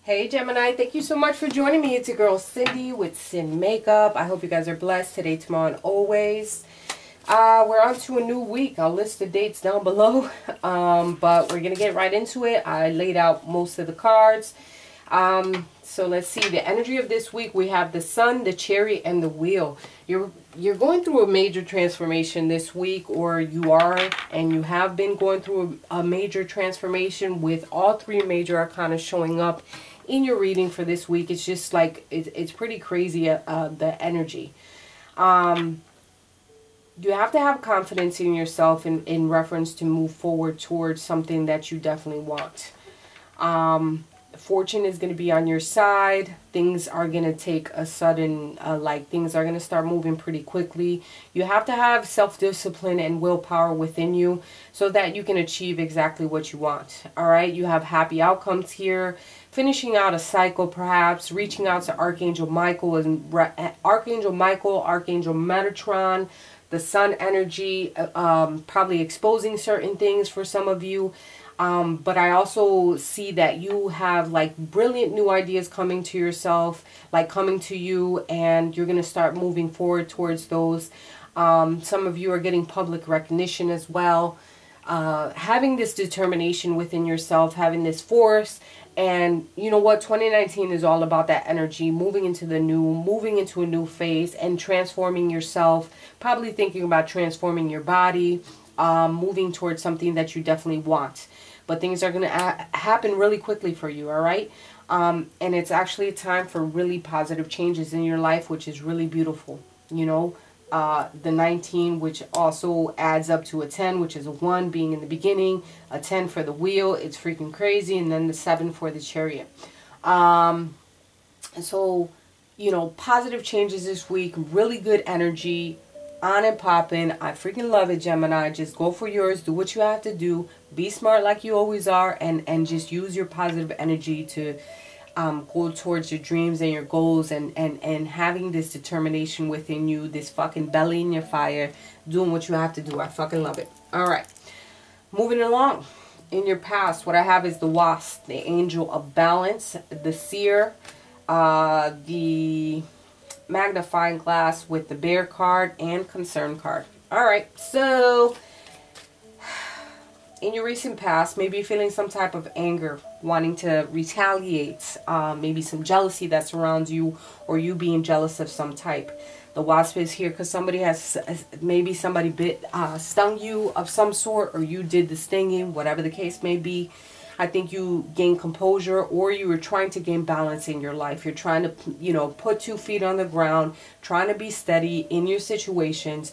Hey Gemini, thank you so much for joining me. It's your girl Cindy with Sin Makeup. I hope you guys are blessed today, tomorrow, and always. We're on to a new week. I'll list the dates down below, but we're going to get right into it. I laid out most of the cards. So let's see. The energy of this week, we have the Sun, the Chariot, and the Wheel. You're going through a major transformation this week, or you are, and you have been going through a major transformation with all three major arcana showing up in your reading for this week. It's just like, it's pretty crazy, the energy. You have to have confidence in yourself in reference to move forward towards something that you definitely want. Fortune is going to be on your side. Things are going to take a sudden, things are going to start moving pretty quickly. You have to have self-discipline and willpower within you so that you can achieve exactly what you want. All right. You have happy outcomes here. Finishing out a cycle, perhaps reaching out to Archangel Michael Archangel Metatron, the Sun energy, probably exposing certain things for some of you. But I also see that you have like brilliant new ideas coming to yourself, like coming to you, and you're going to start moving forward towards those. Some of you are getting public recognition as well. Having this determination within yourself, having this force. And you know what, 2019 is all about that energy, moving into the new, moving into a new phase and transforming yourself, probably thinking about transforming your body, moving towards something that you definitely want. But things are going to happen really quickly for you, all right? And it's actually a time for really positive changes in your life, which is really beautiful, you know? The 19, which also adds up to a 10, which is a 1 being in the beginning, a 10 for the Wheel, it's freaking crazy, and then the 7 for the Chariot. So, you know, positive changes this week, really good energy, on and popping. I freaking love it, Gemini. Just go for yours, do what you have to do, be smart like you always are, and just use your positive energy to go towards your dreams and your goals, and having this determination within you, this fucking belly in your fire, doing what you have to do. I fucking love it. All right. Moving along. In your past, what I have is the Wasp, the Angel of Balance, the Seer, the Magnifying Glass with the Bear card and Concern card. All right. So in your recent past, maybe you're feeling some type of anger, wanting to retaliate, maybe some jealousy that surrounds you, or you being jealous of some type. The Wasp is here because somebody maybe somebody stung you of some sort, or you did the stinging, whatever the case may be. I think you gained composure, or you were trying to gain balance in your life. You're trying to, you know, put 2 feet on the ground, trying to be steady in your situations,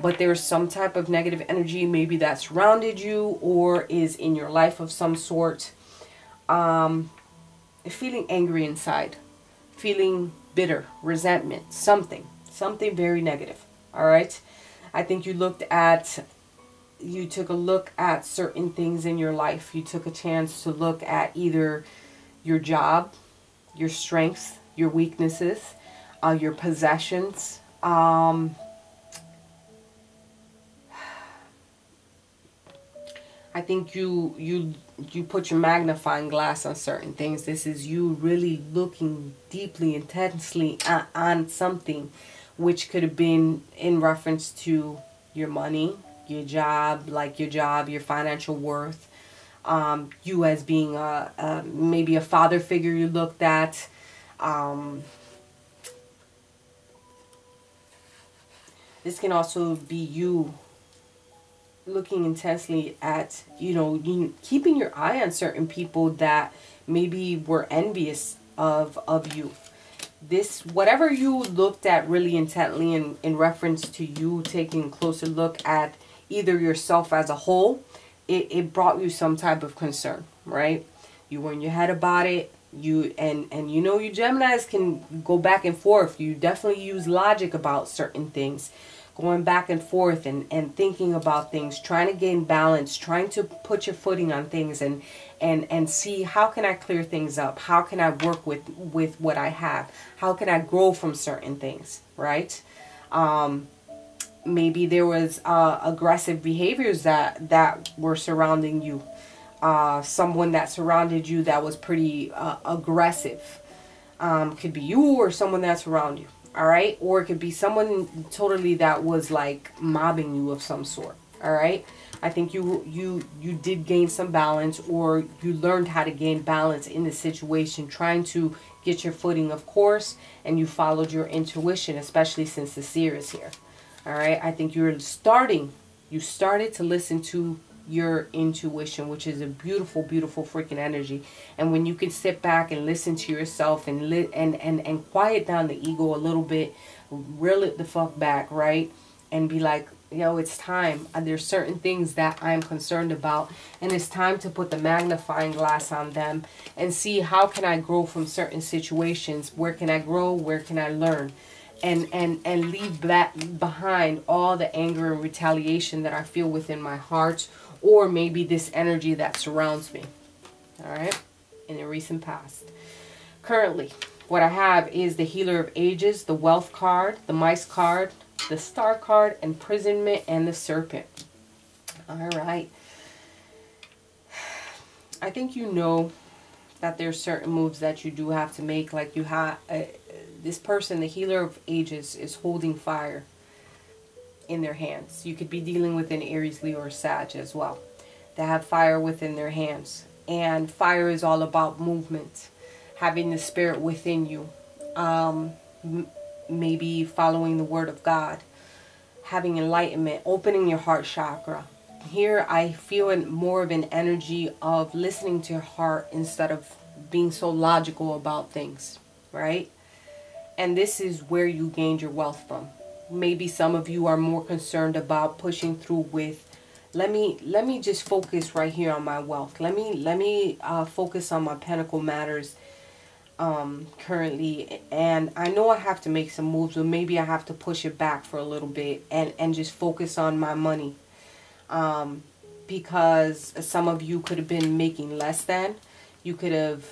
but there's some type of negative energy maybe that surrounded you or is in your life of some sort. Feeling angry inside, feeling bitter, resentment, something very negative. All right. I think you took a look at certain things in your life. You took a chance to look at either your job, your strengths, your weaknesses, your possessions. I think you put your magnifying glass on certain things. This is you really looking deeply, intensely on something, which could have been in reference to your money, your job, your financial worth, you as being maybe a father figure you looked at. This can also be you looking intensely at, you know, keeping your eye on certain people that maybe were envious of you. This, whatever you looked at really intently in reference to you taking a closer look at either yourself as a whole, it brought you some type of concern, right? You were in your head about it. You know, you Geminis can go back and forth. You definitely use logic about certain things, going back and forth and thinking about things, trying to gain balance, trying to put your footing on things and see, how can I clear things up? How can I work with what I have? How can I grow from certain things, right? Maybe there was aggressive behaviors that were surrounding you. someone that surrounded you that was pretty aggressive. Could be you or someone that's around you. All right. Or it could be someone totally that was like mobbing you of some sort. All right. I think you did gain some balance, or you learned how to gain balance in the situation, trying to get your footing, of course, and you followed your intuition, especially since the seer is here. All right. I think you started to listen to your intuition, which is a beautiful, beautiful freaking energy. And when you can sit back and listen to yourself and quiet down the ego a little bit, reel it the fuck back, right? And be like, yo, it's time. There's certain things that I'm concerned about, and it's time to put the magnifying glass on them and see how can I grow from certain situations. Where can I grow? Where can I learn? And leave that behind all the anger and retaliation that I feel within my heart, or maybe this energy that surrounds me. All right, in the recent past. Currently, what I have is the Healer of Ages, the Wealth card, the Mice card, the Star card, Imprisonment, and the Serpent. All right. I think you know that there's certain moves that you do have to make. Like you have this person, the Healer of Ages, is holding fire in their hands. You could be dealing with an Aries, Leo, or Sag as well. They have fire within their hands. And fire is all about movement. Having the spirit within you. Maybe following the word of God. Having enlightenment. Opening your heart chakra. Here I feel more of an energy of listening to your heart instead of being so logical about things. Right? And this is where you gained your wealth from. Maybe some of you are more concerned about pushing through with, let me just focus right here on my wealth. Let me focus on my Pentacle matters currently. And I know I have to make some moves, or maybe I have to push it back for a little bit and just focus on my money. Because some of you could have been making less than. You could have,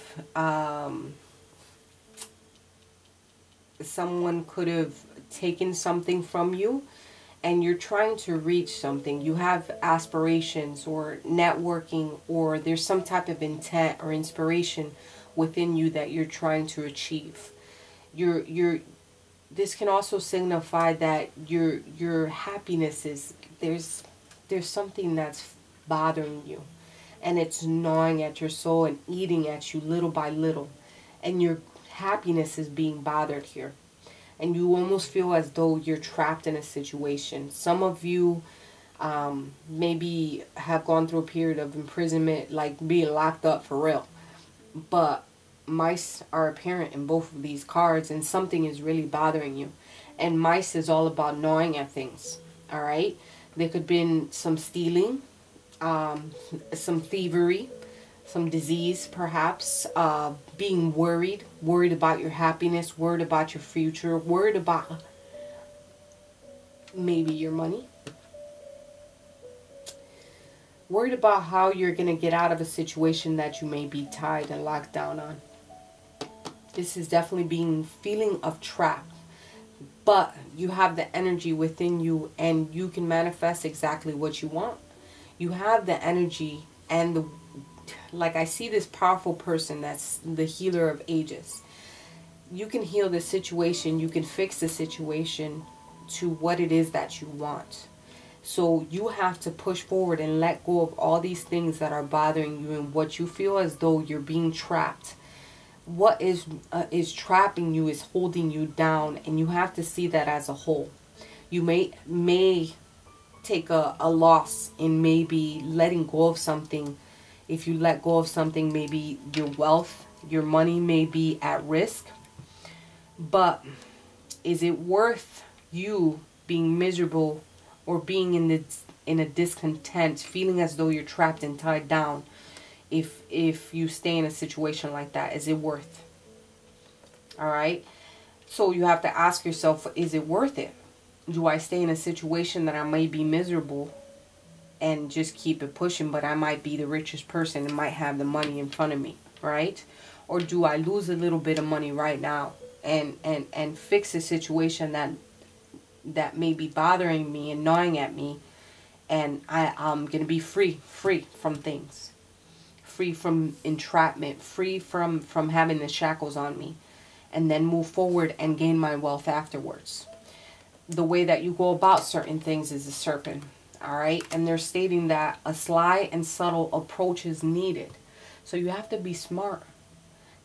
someone could have taken something from you, and you're trying to reach something. You have aspirations or networking, or there's some type of intent or inspiration within you that you're trying to achieve. This can also signify that your happiness is, there's something that's bothering you, and it's gnawing at your soul and eating at you little by little, and your happiness is being bothered here. And you almost feel as though you're trapped in a situation. Some of you maybe have gone through a period of imprisonment, like being locked up for real. But mice are apparent in both of these cards, and something is really bothering you. And mice is all about gnawing at things. All right? There could have been some stealing, some thievery, some disease perhaps, being worried about your happiness, worried about your future, worried about maybe your money, worried about how you're going to get out of a situation that you may be tied and locked down on. This is definitely feeling of trap, but you have the energy within you, and you can manifest exactly what you want. You have the energy and like I see this powerful person that's the Healer of Ages. You can heal the situation. You can fix the situation to what it is that you want. So you have to push forward and let go of all these things that are bothering you and what you feel as though you're being trapped. What is trapping you is holding you down, and you have to see that as a whole. You may take a loss in maybe letting go of something. If you let go of something, maybe your wealth, your money may be at risk. But is it worth you being miserable or being in a discontent, feeling as though you're trapped and tied down? If you stay in a situation like that, is it worth? All right. So you have to ask yourself, is it worth it? Do I stay in a situation that I may be miserable and just keep it pushing, but I might be the richest person and might have the money in front of me, right? Or do I lose a little bit of money right now and fix a situation that may be bothering me and gnawing at me, and I'm going to be free from things? free from entrapment, free from having the shackles on me, and then move forward and gain my wealth afterwards. The way that you go about certain things is a serpent. All right. And they're stating that a sly and subtle approach is needed. So you have to be smart.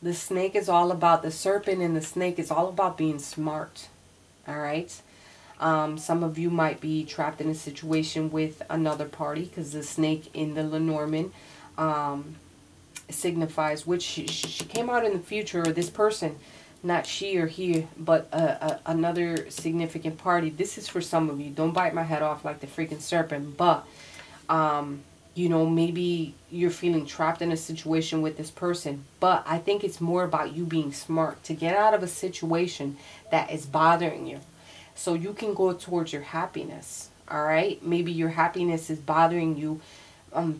The snake is all about, the serpent and the snake is all about being smart. All right. Some of you might be trapped in a situation with another party, because the snake in the Lenormand signifies, which she came out in the future, or this person, not she or he, but another significant party. This is for some of you. Don't bite my head off like the freaking serpent. But, you know, maybe you're feeling trapped in a situation with this person. But I think it's more about you being smart to get out of a situation that is bothering you, so you can go towards your happiness. All right? Maybe your happiness is bothering you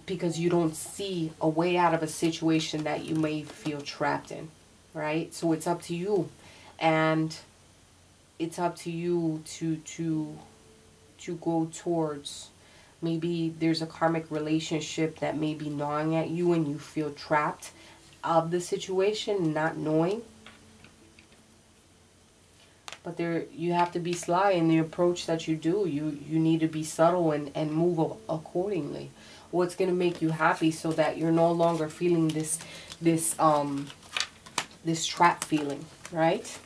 because you don't see a way out of a situation that you may feel trapped in. Right? So it's up to you, and it's up to you to go towards, maybe there's a karmic relationship that may be gnawing at you and you feel trapped of the situation, not knowing. But there, you have to be sly in the approach that you do. You need to be subtle and move accordingly. What's going to make you happy, so that you're no longer feeling this trap feeling, right?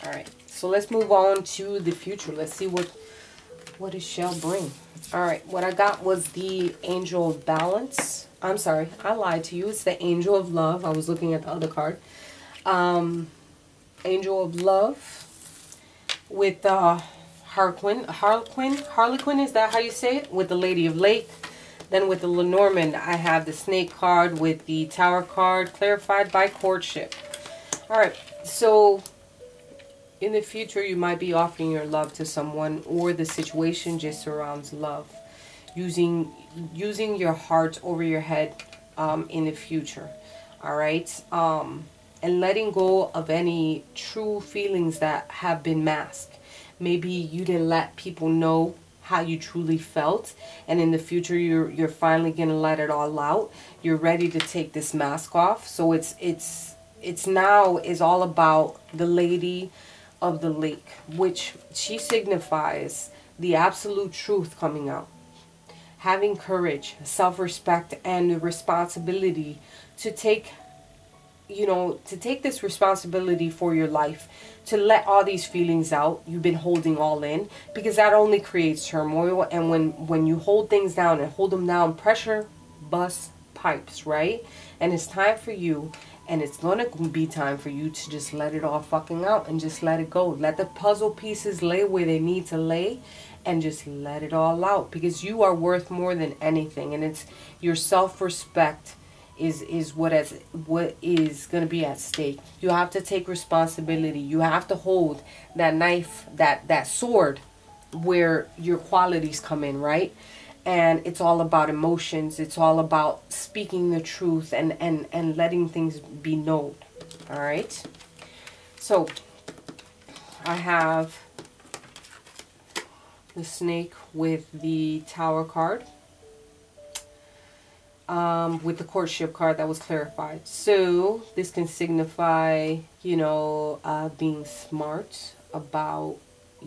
All right, so let's move on to the future. Let's see what it shall bring. All right, what I got was the Angel of Balance. I'm sorry, I lied to you. It's the Angel of Love. I was looking at the other card. Angel of Love with Harlequin, is that how you say it? With the Lady of Lake. Then with the Lenormand, I have the Snake card with the Tower card, clarified by courtship. Alright, so in the future you might be offering your love to someone, or the situation just surrounds love. Using your heart over your head in the future. Alright? And letting go of any true feelings that have been masked. Maybe you didn't let people know how you truly felt, and in the future you're finally gonna let it all out. You're ready to take this mask off. So it's now is all about the Lady of the Lake, which she signifies the absolute truth coming out. Having courage, self-respect, and the responsibility to take, you know, to take this responsibility for your life, to let all these feelings out you've been holding all in, because that only creates turmoil. And when you hold things down and hold them down, pressure busts pipes, right? And it's time for you, and it's gonna be time for you to just let it all fucking out and just let it go. Let the puzzle pieces lay where they need to lay, and just let it all out, because you are worth more than anything. And it's your self-respect is what is going to be at stake. You have to take responsibility. You have to hold that knife, that sword, where your qualities come in, right? And it's all about emotions. It's all about speaking the truth and letting things be known. All right. So I have the Snake with the Tower card. With the courtship card that was clarified. So this can signify, you know, being smart about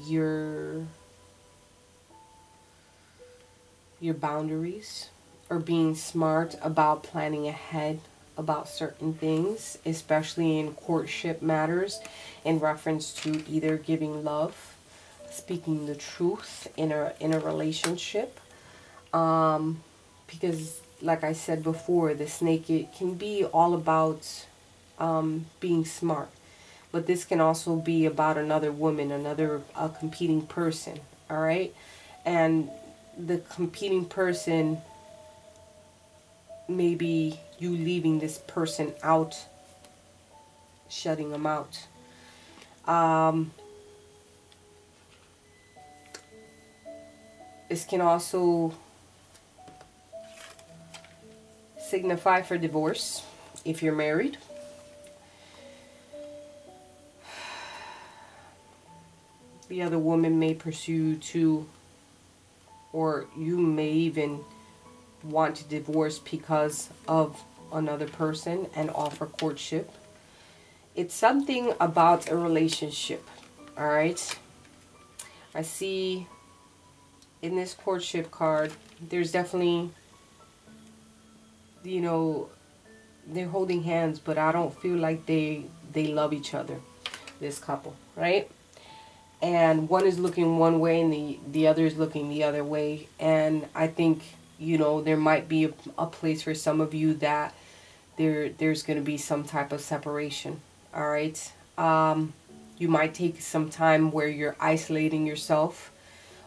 your boundaries, or being smart about planning ahead about certain things, especially in courtship matters, in reference to either giving love, speaking the truth in a relationship, because like I said before, the snake, it can be all about being smart. But this can also be about another woman, another competing person. All right? And the competing person, maybe you leaving this person out, shutting them out. This can also signify for divorce if you're married. The other woman may pursue to, or you may even want to divorce because of another person and offer courtship. It's something about a relationship. All right. I see in this courtship card, there's definitely, you know, they're holding hands, but I don't feel like they love each other, this couple, right? And one is looking one way and the other is looking the other way. And I think, you know, there might be a place for some of you that there's going to be some type of separation. All right. You might take some time where you're isolating yourself,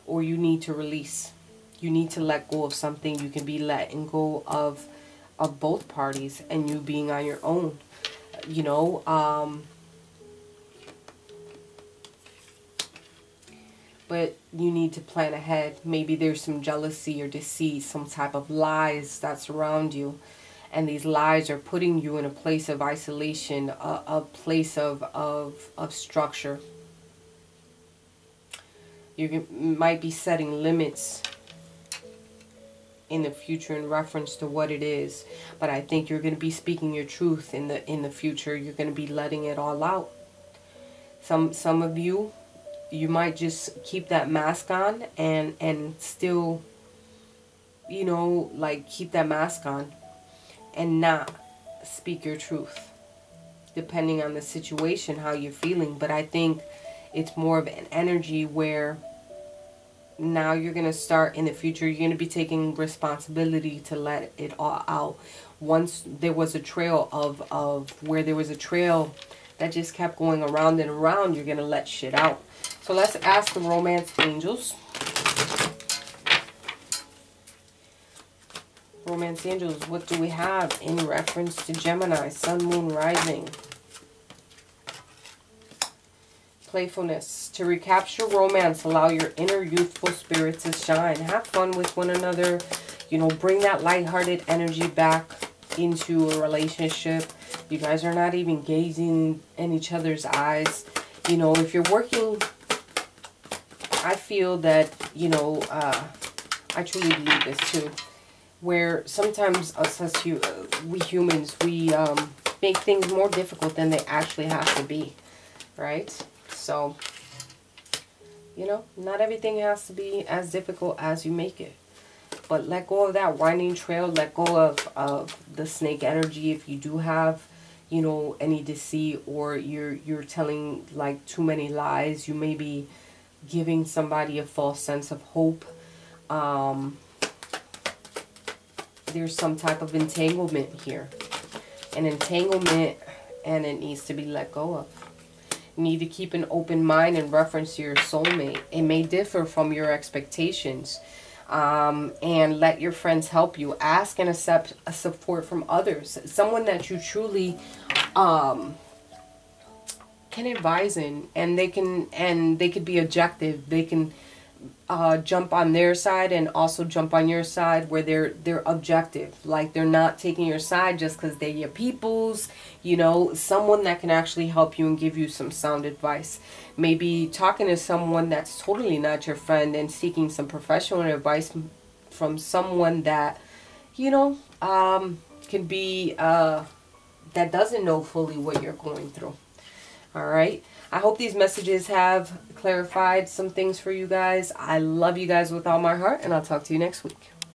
or you need to release. You need to let go of something. You can be letting go of both parties and you being on your own. You know, but you need to plan ahead. Maybe there's some jealousy or deceit, some type of lies that surround you. And these lies are putting you in a place of isolation, a place of structure. You might be setting limits in the future in reference to what it is. But I think you're going to be speaking your truth in the future. You're going to be letting it all out. Some of you, you might just keep that mask on and still, you know, like keep that mask on and not speak your truth, depending on the situation, how you're feeling. But I think it's more of an energy where now you're going to start in the future, you're going to be taking responsibility to let it all out. Once there was a trail of where there was a trail that just kept going around and around, you're going to let shit out. So let's ask the romance angels. Romance angels, what do we have in reference to Gemini, sun, moon, rising? Playfulness. To recapture romance, allow your inner youthful spirit to shine. Have fun with one another. You know, bring that lighthearted energy back into a relationship. You guys are not even gazing in each other's eyes. You know, if you're working, I feel that, you know, I truly believe this too, where sometimes we humans, we make things more difficult than they actually have to be, right? So, you know, not everything has to be as difficult as you make it. But let go of that winding trail. Let go of the snake energy. If you do have, you know, any deceit, or you're telling like too many lies, you may be giving somebody a false sense of hope. There's some type of entanglement here. An entanglement, and it needs to be let go of. You need to keep an open mind in reference to your soulmate. It may differ from your expectations. And let your friends help you. Ask and accept support from others. Someone that you truly can advise in, and they could be objective. They can jump on their side and also jump on your side, where they're objective, like they're not taking your side just because they're your peoples. You know, someone that can actually help you and give you some sound advice. Maybe talking to someone that's totally not your friend and seeking some professional advice from someone that, you know, can be that doesn't know fully what you're going through. All right. I hope these messages have clarified some things for you guys. I love you guys with all my heart, and I'll talk to you next week.